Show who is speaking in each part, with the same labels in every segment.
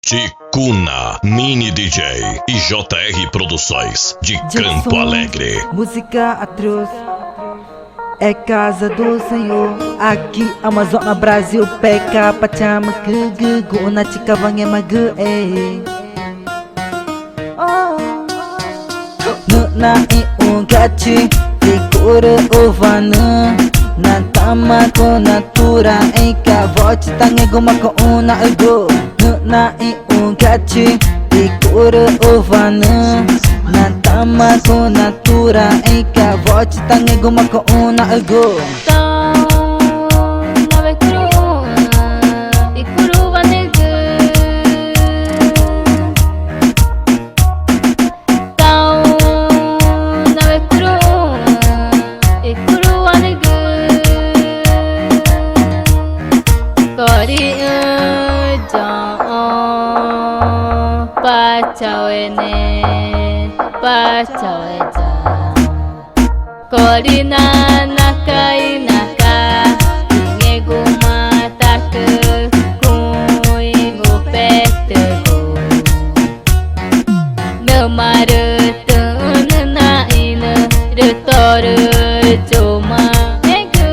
Speaker 1: Ticuna, Mini DJ e JR Produções de Campo Alegre.
Speaker 2: Música atroz é casa do Senhor. Aqui Amazônia Brasil peka pachama que guna chica vange magu na i gachi figura ovana na tama com natura em cavote tangue goma com una ego na i gachi figura ovana na tama com natura em cavote tangue goma com una ego
Speaker 3: Korina nakai naka ingegu mataku kui gupetego namaru tunna ina retoru joma egu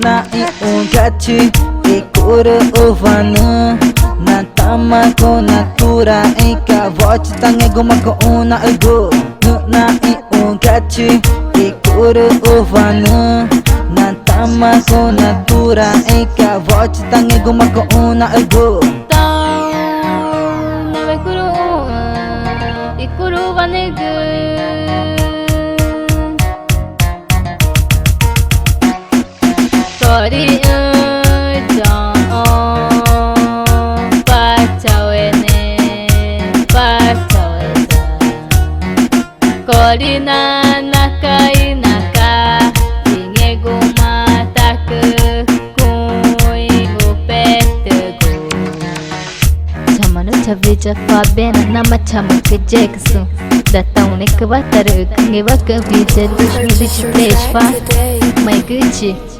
Speaker 2: na i gachi figura ovana na tama com natura em cavote tangue goma com una ego na i gachi figura ovana na tama com natura em cavote tangue goma com una ego
Speaker 3: Korina nakai naka ingegu mataku kui gupetego Chamanu chavija fabena nama chamu ke jeksu datang ne kvatar kunge vaka vija dushmi bish fa mai guchi